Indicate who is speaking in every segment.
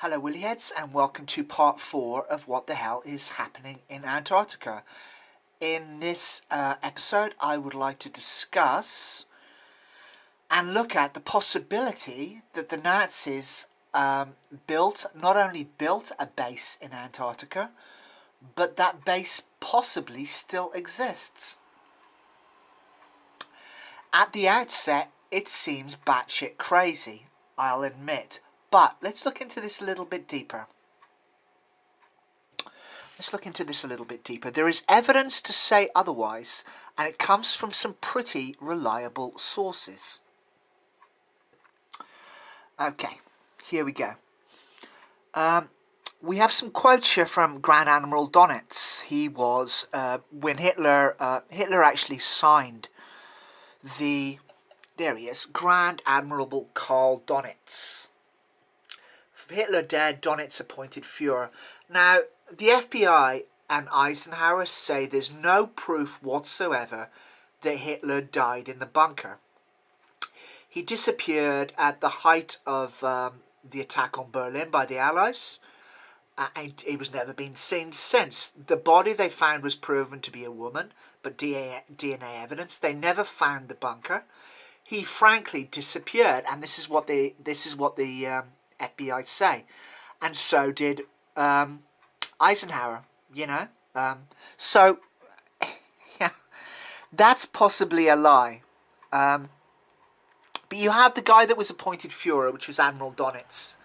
Speaker 1: Hello Willyheads, and welcome to part 4 of what the hell is happening in Antarctica. In this episode I would like to discuss and look at the possibility that the Nazis not only built a base in Antarctica, but that base possibly still exists. At the outset it seems batshit crazy, I'll admit. But let's look into this a little bit deeper. There is evidence to say otherwise, and it comes from some pretty reliable sources. Okay, here we go. We have some quotes here from Grand Admiral Donitz. He was, when Hitler actually signed there he is, Grand Admiral Karl Donitz. Hitler dead, Donitz appointed Fuhrer. Now, the FBI and Eisenhower say there's no proof whatsoever that Hitler died in the bunker. He disappeared at the height of the attack on Berlin by the Allies, and he was never been seen since. The body they found was proven to be a woman, but DNA evidence. They never found the bunker. He frankly disappeared, and this is what the FBI say, and so did Eisenhower, so yeah, that's possibly a lie. But you have the guy that was appointed Fuhrer, which was Admiral Donitz.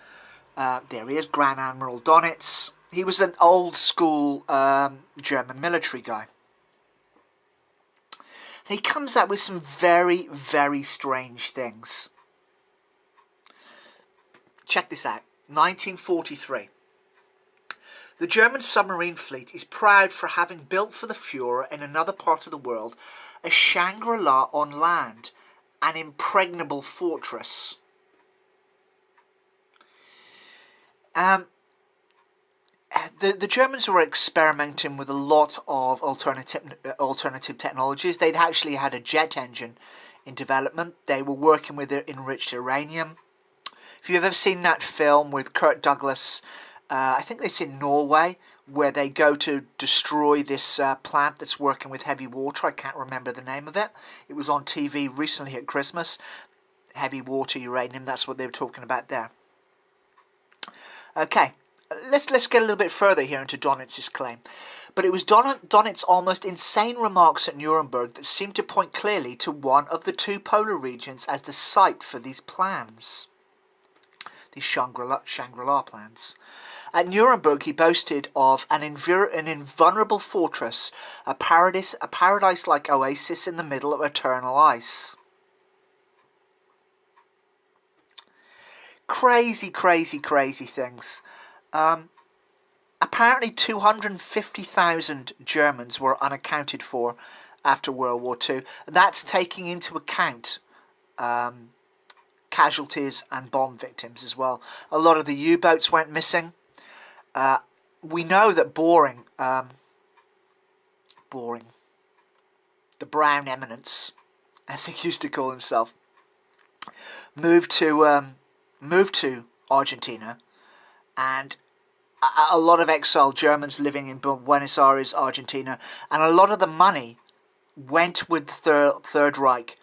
Speaker 1: There he is, Grand Admiral Donitz. He was an old school German military guy. And he comes up with some very, very strange things. Check this out. 1943. The German submarine fleet is proud for having built for the Fuhrer in another part of the world a Shangri-La on land, an impregnable fortress. The Germans were experimenting with a lot of alternative technologies. They'd actually had a jet engine in development. They were working with enriched uranium. If you've ever seen that film with Kirk Douglas, I think it's in Norway, where they go to destroy this plant that's working with heavy water. I can't remember the name of it. It was on TV recently at Christmas. Heavy water, uranium, that's what they were talking about there. Okay, let's get a little bit further here into Donitz's claim. But it was Donitz's almost insane remarks at Nuremberg that seemed to point clearly to one of the two polar regions as the site for these plans. These Shangri-La plans. At Nuremberg, he boasted of an invulnerable fortress, a paradise-like oasis in the middle of eternal ice. Crazy, crazy, crazy things. Apparently 250,000 Germans were unaccounted for after World War II. That's taking into account casualties and bomb victims as well. A lot of the U-boats went missing. We know that Boring, the Brown Eminence, as he used to call himself, moved to Argentina, and a lot of exiled Germans living in Buenos Aires, Argentina, and a lot of the money went with the Third Reich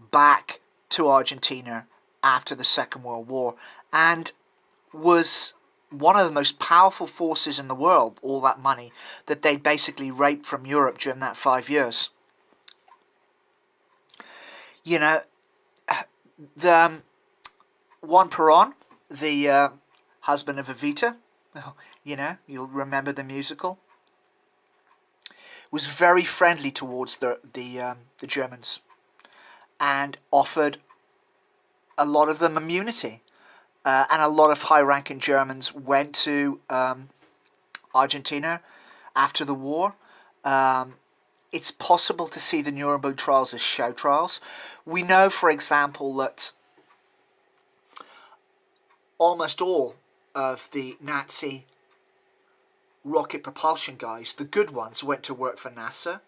Speaker 1: back to Argentina after the Second World War, and was one of the most powerful forces in the world, all that money that they basically raped from Europe during that 5 years. The Juan Perón, the husband of Evita, you'll remember the musical, was very friendly towards the Germans and offered a lot of them immunity. And a lot of high-ranking Germans went to Argentina after the war. It's possible to see the Nuremberg trials as show trials. We know, for example, that almost all of the Nazi rocket propulsion guys, the good ones, went to work for NASA.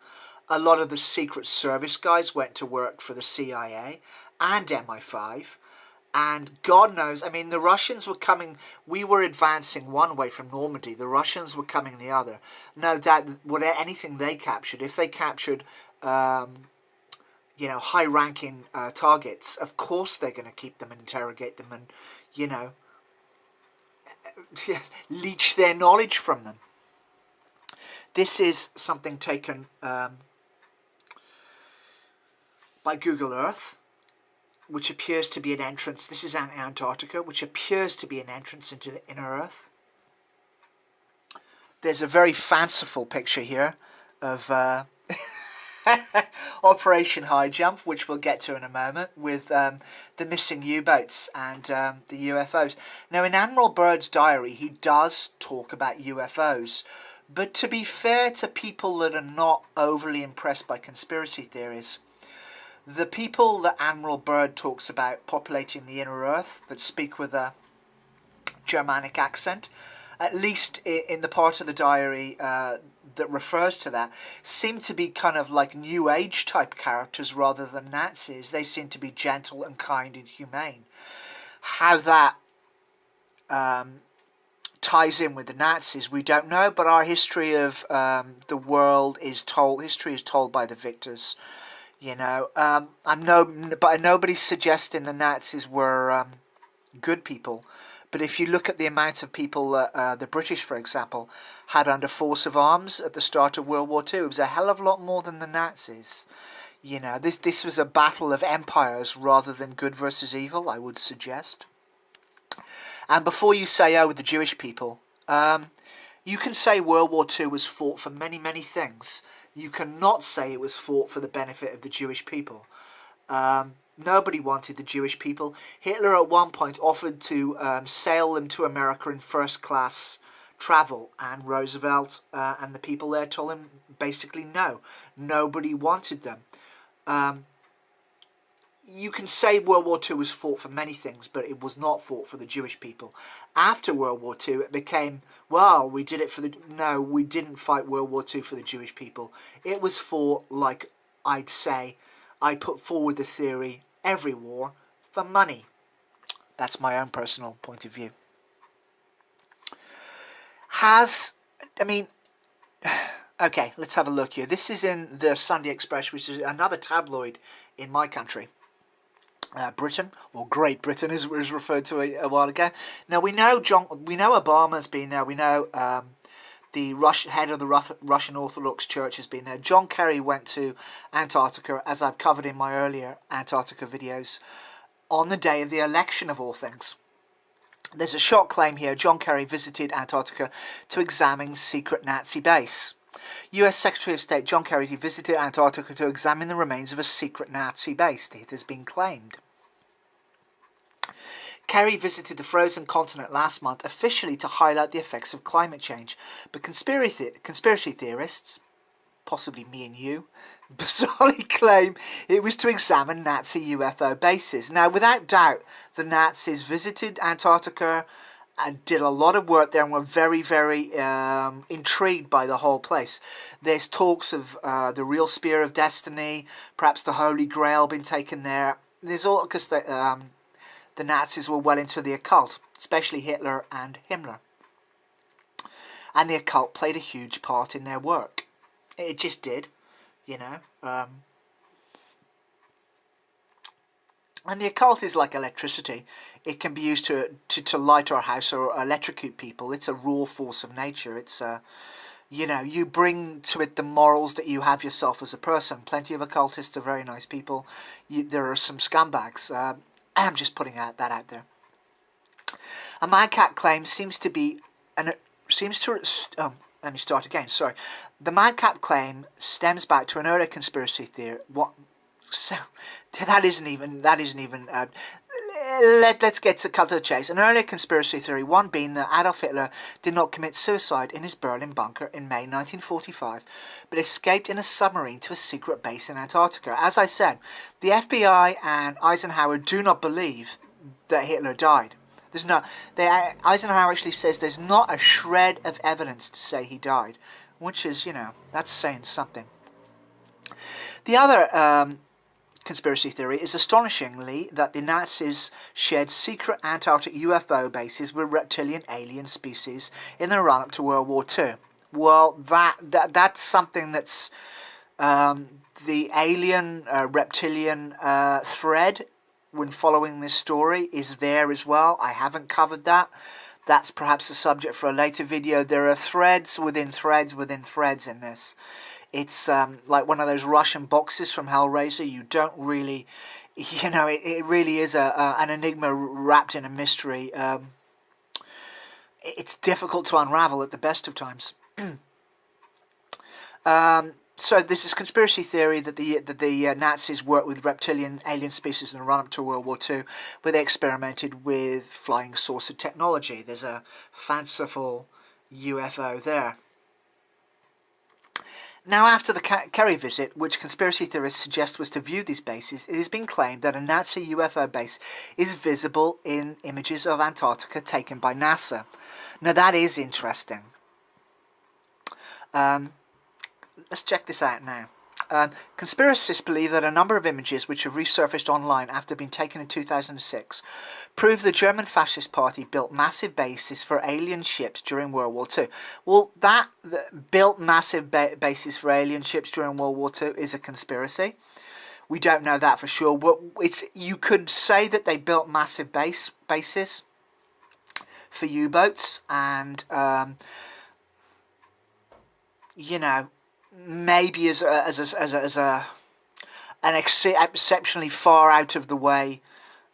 Speaker 1: A lot of the Secret Service guys went to work for the CIA and MI5. And God knows, I mean, the Russians were coming, we were advancing one way from Normandy, the Russians were coming the other. No doubt, anything they captured, if they captured, high-ranking targets, of course they're going to keep them and interrogate them and, leech their knowledge from them. This is something taken by Google Earth, which appears to be an entrance. This is Antarctica, which appears to be an entrance into the inner Earth. There's a very fanciful picture here of Operation High Jump, which we'll get to in a moment, with the missing U-boats and the UFOs. Now, in Admiral Byrd's diary, he does talk about UFOs, but to be fair to people that are not overly impressed by conspiracy theories, the people that Admiral Byrd talks about populating the inner Earth, that speak with a Germanic accent, at least in the part of the diary that refers to that, seem to be kind of like New Age type characters rather than Nazis. They seem to be gentle and kind and humane. How that ties in with the Nazis, we don't know, but our history of the world is told. History is told by the victors. But nobody's suggesting the Nazis were good people. But if you look at the amount of people the British, for example, had under force of arms at the start of World War II, it was a hell of a lot more than the Nazis. This was a battle of empires rather than good versus evil, I would suggest. And before you say, oh, the Jewish people, you can say World War II was fought for many, many things. You cannot say it was fought for the benefit of the Jewish people. Nobody wanted the Jewish people. Hitler at one point offered to sail them to America in first class travel, and Roosevelt and the people there told him basically no. Nobody wanted them. You can say World War II was fought for many things, but it was not fought for the Jewish people. After World War II, it became, well, we did it for the... No, we didn't fight World War II for the Jewish people. It was fought, like I'd say, I put forward the theory, every war, for money. That's my own personal point of view. Okay, let's have a look here. This is in the Sunday Express, which is another tabloid in my country. Britain, or Great Britain, as it was referred to a while ago. Now we know Obama's been there. We know the head of the Russian Orthodox Church has been there. John Kerry went to Antarctica, as I've covered in my earlier Antarctica videos, on the day of the election of all things. There's a shock claim here. John Kerry visited Antarctica to examine secret Nazi base. US Secretary of State John Kerry visited Antarctica to examine the remains of a secret Nazi base, it has been claimed. Kerry visited the frozen continent last month officially to highlight the effects of climate change, but conspiracy theorists, possibly me and you, bizarrely claim it was to examine Nazi UFO bases. Now, without doubt, the Nazis visited Antarctica and did a lot of work there and were very, very intrigued by the whole place. There's talks of the real Spear of Destiny, perhaps the Holy Grail being taken there. There's all, because the Nazis were well into the occult, especially Hitler and Himmler. And the occult played a huge part in their work. It just did, And the occult is like electricity. It can be used to light our house or electrocute people. It's a raw force of nature. It's, you bring to it the morals that you have yourself as a person. Plenty of occultists are very nice people. There are some scumbags. I'm just putting that out there. A madcap claim seems to be... let me start again, sorry. The madcap claim stems back to an earlier conspiracy theory. Let's get to cut to the chase. An earlier conspiracy theory, one being that Adolf Hitler did not commit suicide in his Berlin bunker in May 1945, but escaped in a submarine to a secret base in Antarctica. As I said, the FBI and Eisenhower do not believe that Hitler died. Eisenhower actually says there's not a shred of evidence to say he died, which is, that's saying something. The other conspiracy theory is astonishingly that the Nazis shared secret Antarctic UFO bases with reptilian alien species in the run-up to World War II. Well, that's something that's the alien reptilian thread when following this story is there as well. I haven't covered that. That's perhaps a subject for a later video. There are threads within threads within threads in this. It's like one of those Russian boxes from Hellraiser. You don't really, you know, it really is an enigma wrapped in a mystery. It's difficult to unravel at the best of times. So there's this conspiracy theory that the Nazis worked with reptilian alien species in the run-up to World War II, where they experimented with flying saucer technology. There's a fanciful UFO there. Now, after the Kerry visit, which conspiracy theorists suggest was to view these bases, it has been claimed that a Nazi UFO base is visible in images of Antarctica taken by NASA. Now, that is interesting. Let's check this out now. Conspiracists believe that a number of images which have resurfaced online after being taken in 2006 prove the German Fascist Party built massive bases for alien ships during World War II. Well, that built massive bases for alien ships during World War II is a conspiracy. We don't know that for sure. You could say that they built massive bases for U-boats and, you know, maybe as an exceptionally far out of the way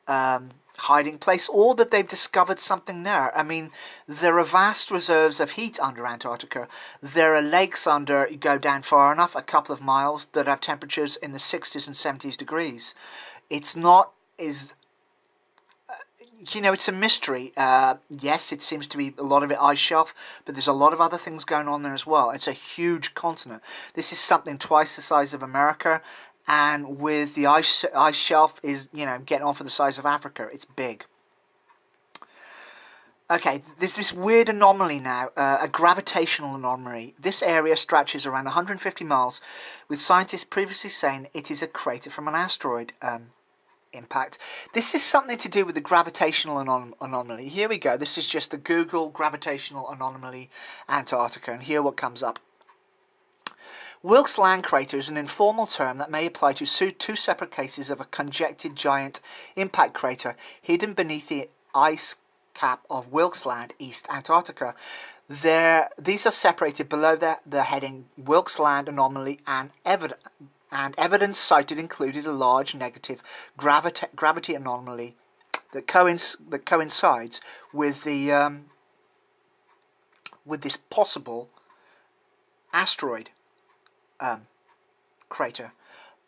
Speaker 1: hiding place, or that they've discovered something there. I mean, there are vast reserves of heat under Antarctica. There are lakes under, you go down far enough, a couple of miles, that have temperatures in the 60s and 70s degrees. It's not as, you know, it's a mystery. Yes, it seems to be a lot of it ice shelf, but there's a lot of other things going on there as well. It's a huge continent. This is something twice the size of America, and with the ice shelf is, you know, getting on for the size of Africa. It's big. Okay, there's this weird anomaly now, a gravitational anomaly. This area stretches around 150 miles, with scientists previously saying it is a crater from an asteroid impact. This is something to do with the gravitational anomaly. Here we go. This is just the Google gravitational anomaly Antarctica, and here what comes up. Wilkes Land crater is an informal term that may apply to two separate cases of a conjectured giant impact crater hidden beneath the ice cap of Wilkes Land, East Antarctica. These are separated below the heading Wilkes Land anomaly, and evidence cited included a large negative gravity anomaly that coincides with the with this possible asteroid crater.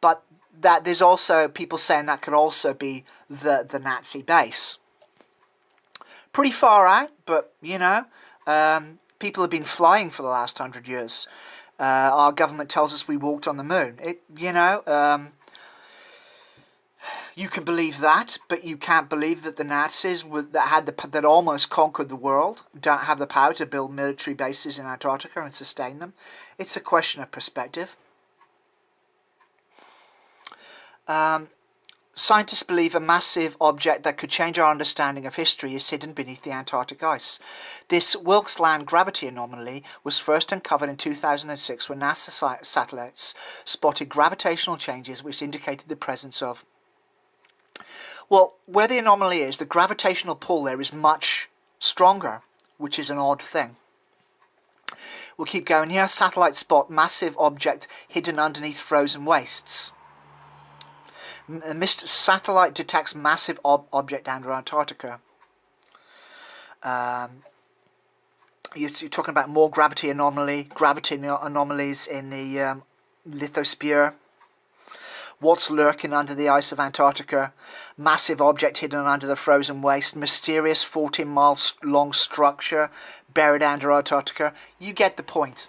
Speaker 1: But that there's also people saying that could also be the Nazi base. Pretty far out, but you know, people have been flying for the last 100 years. Our government tells us we walked on the moon. You know, you can believe that, but you can't believe that the Nazis that almost conquered the world don't have the power to build military bases in Antarctica and sustain them. It's a question of perspective. Scientists believe a massive object that could change our understanding of history is hidden beneath the Antarctic ice. This Wilkes Land gravity anomaly was first uncovered in 2006 when NASA satellites spotted gravitational changes which indicated the presence of... Well, where the anomaly is, the gravitational pull there is much stronger, which is an odd thing. We'll keep going here. Satellites spot massive object hidden underneath frozen wastes. Satellite detects massive object under Antarctica. You're talking about more gravity anomalies in the lithosphere. What's lurking under the ice of Antarctica? Massive object hidden under the frozen waste. Mysterious 14-mile long structure buried under Antarctica. You get the point.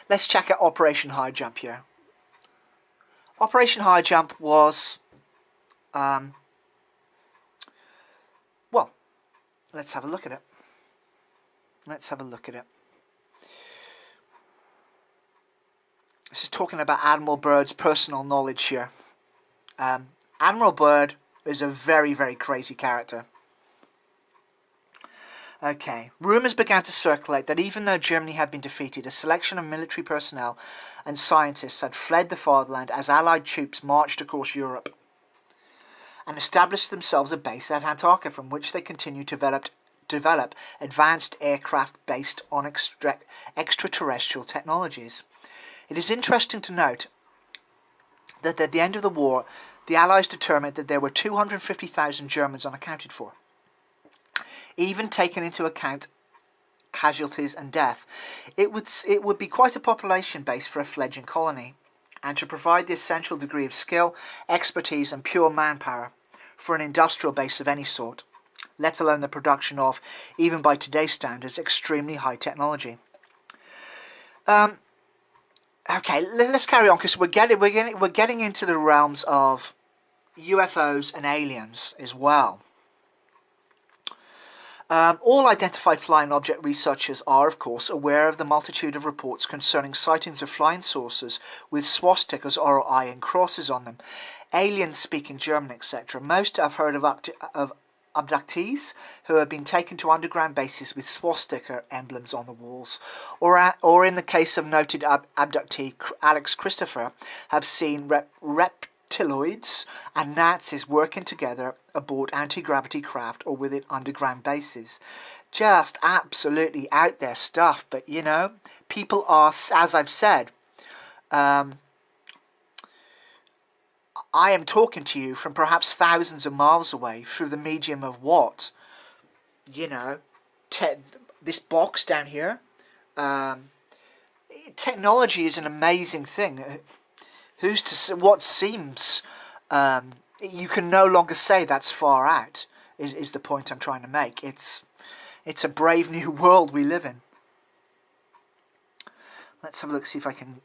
Speaker 1: Let's check out Operation High Jump here. Operation High Jump was, well, let's have a look at it. This is talking about Admiral Byrd's personal knowledge here. Admiral Byrd is a very, very crazy character. Okay, rumours began to circulate that even though Germany had been defeated, a selection of military personnel and scientists had fled the fatherland as Allied troops marched across Europe and established themselves a base at Antarctica, from which they continued to develop advanced aircraft based on extraterrestrial technologies. It is interesting to note that at the end of the war, the Allies determined that there were 250,000 Germans unaccounted for. Even taking into account casualties and death, it would be quite a population base for a fledgling colony, and to provide the essential degree of skill, expertise and pure manpower for an industrial base of any sort, let alone the production of, even by today's standards, extremely high technology. Okay, let's carry on, because we're getting into the realms of UFOs and aliens as well. All identified flying object researchers are, of course, aware of the multitude of reports concerning sightings of flying saucers with swastikas or iron crosses on them, aliens speaking German, etc. Most have heard of abductees who have been taken to underground bases with swastika emblems on the walls, or in the case of noted abductee Alex Christopher, have seen reptiloids and Nazis working together aboard anti-gravity craft or within underground bases. Just absolutely out there stuff, but you know, people are, as I've said, I am talking to you from perhaps thousands of miles away through the medium of what? You know, this box down here. Technology is an amazing thing. Who's to say what seems? You can no longer say that's far out. Is the point I'm trying to make? It's a brave new world we live in. Let's have a look. See if I can.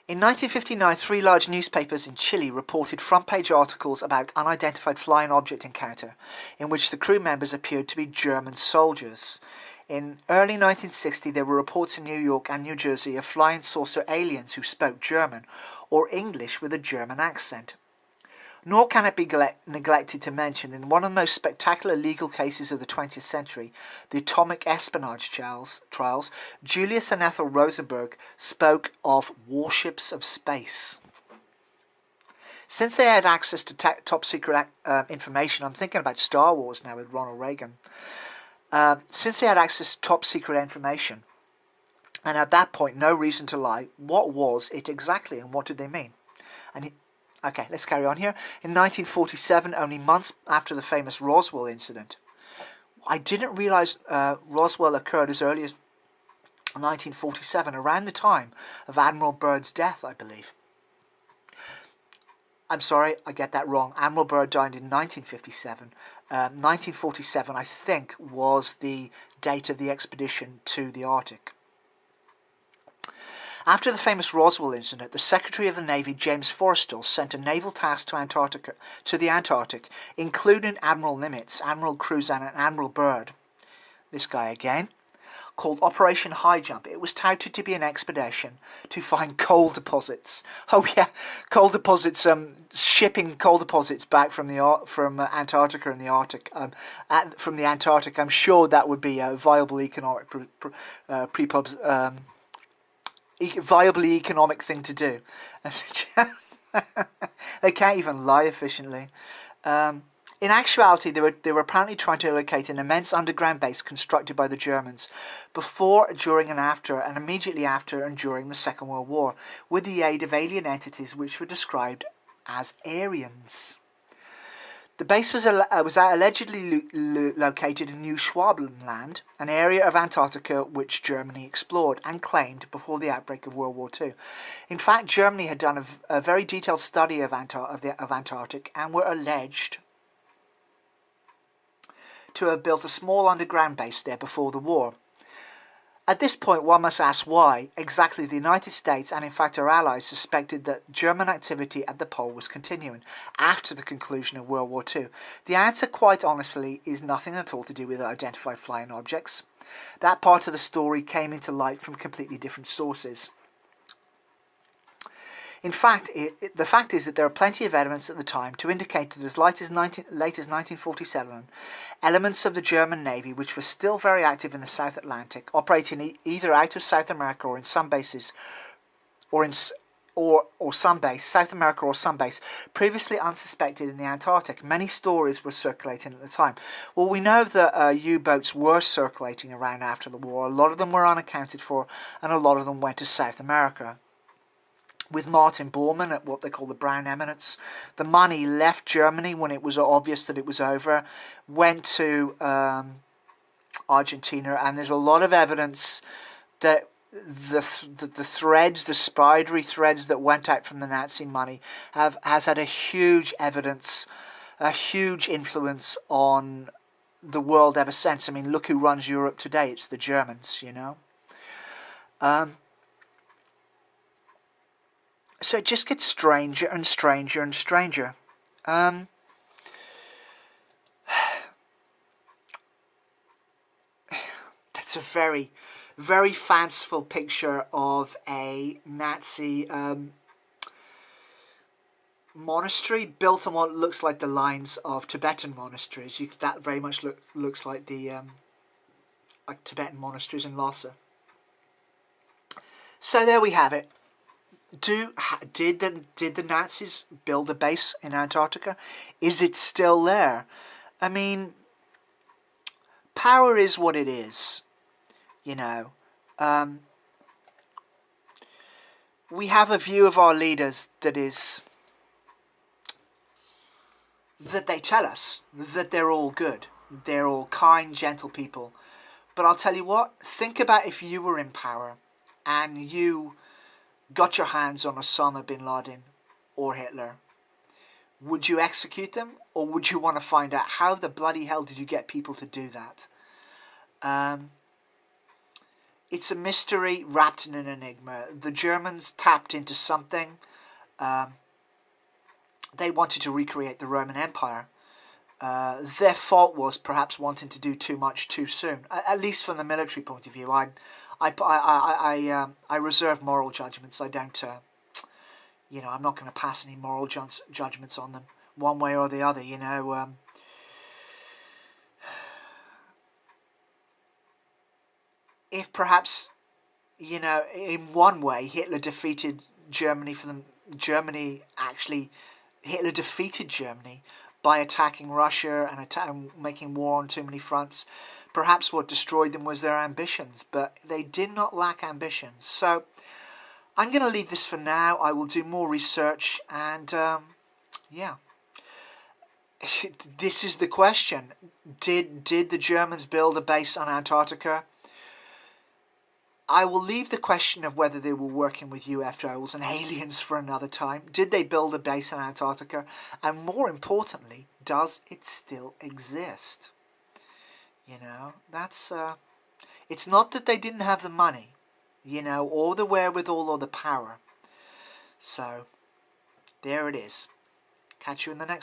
Speaker 1: In 1959, 3 large newspapers in Chile reported front-page articles about unidentified flying object encounter, in which the crew members appeared to be German soldiers. In early 1960, there were reports in New York and New Jersey of flying saucer aliens who spoke German, or English with a German accent. Nor can it be neglected to mention, in one of the most spectacular legal cases of the 20th century, the atomic espionage trials, Julius and Ethel Rosenberg spoke of warships of space. Since they had access to top secret information, I'm thinking about Star Wars now with Ronald Reagan. Since they had access to top secret information, and at that point no reason to lie, what was it exactly and what did they mean? Okay, let's carry on here. In 1947, only months after the famous Roswell incident. I didn't realise Roswell occurred as early as 1947, around the time of Admiral Byrd's death, I believe. I'm sorry, I get that wrong. Admiral Byrd died in 1957. 1947, I think, was the date of the expedition to the Arctic. After the famous Roswell incident, the Secretary of the Navy, James Forrestal, sent a naval task to the Antarctic, including Admiral Nimitz, Admiral Cruzan and Admiral Byrd, this guy again, called Operation High Jump. It was touted to be an expedition to find coal deposits. Oh yeah, coal deposits, shipping coal deposits back from Antarctica and the Arctic. From the Antarctic, I'm sure that would be a viable economic viably economic thing to do. They can't even lie efficiently. In actuality, they were apparently trying to locate an immense underground base constructed by the Germans before, during and after, and immediately after and during the Second World War, with the aid of alien entities which were described as Aryans. The base was allegedly located in New Schwabenland, an area of Antarctica which Germany explored and claimed before the outbreak of World War II. In fact, Germany had done a very detailed study of Antarctic and were alleged to have built a small underground base there before the war. At this point, one must ask why exactly the United States, and in fact our allies, suspected that German activity at the pole was continuing after the conclusion of World War II. The answer, quite honestly, is nothing at all to do with identified flying objects. That part of the story came into light from completely different sources. In fact, the fact is that there are plenty of evidence at the time to indicate that as late as 1947, elements of the German Navy, which were still very active in the South Atlantic, operating either out of South America or in some bases, or some base, South America or some base, previously unsuspected in the Antarctic. Many stories were circulating at the time. Well, we know that U-boats were circulating around after the war. A lot of them were unaccounted for, and a lot of them went to South America. With Martin Bormann at what they call the Brown Eminence, the money left Germany when it was obvious that it was over, went to Argentina, and there's a lot of evidence that the threads, the spidery threads that went out from the Nazi money has had a huge influence on the world ever since. I mean, look who runs Europe today. It's the Germans, you know. So it just gets stranger and stranger and stranger. That's a very, very fanciful picture of a Nazi monastery built on what looks like the lines of Tibetan monasteries. That very much looks like the like Tibetan monasteries in Lhasa. So there we have it. Did the Nazis build a base in Antarctica? Is it still there? I mean, power is what it is, you know. We have a view of our leaders that they tell us that they're all good. They're all kind, gentle people. But I'll tell you what, think about if you were in power and you got your hands on Osama bin Laden or Hitler. Would you execute them, or would you want to find out how the bloody hell did you get people to do that? It's a mystery wrapped in an enigma. The Germans tapped into something. They wanted to recreate the Roman Empire. Their fault was perhaps wanting to do too much too soon, at least from the military point of view. I reserve moral judgments. I don't, I'm not going to pass any moral judgments on them, one way or the other, you know. If perhaps, you know, in one way, Hitler defeated Germany Hitler defeated Germany by attacking Russia and making war on too many fronts. Perhaps what destroyed them was their ambitions, but they did not lack ambitions. So I'm going to leave this for now. I will do more research, and yeah. This is the question. Did the Germans build a base on Antarctica? I will leave the question of whether they were working with UFOs and aliens for another time. Did they build a base on Antarctica? And more importantly, does it still exist? You know, that's... it's not that they didn't have the money, you know, or the wherewithal or the power. So, there it is. Catch you in the next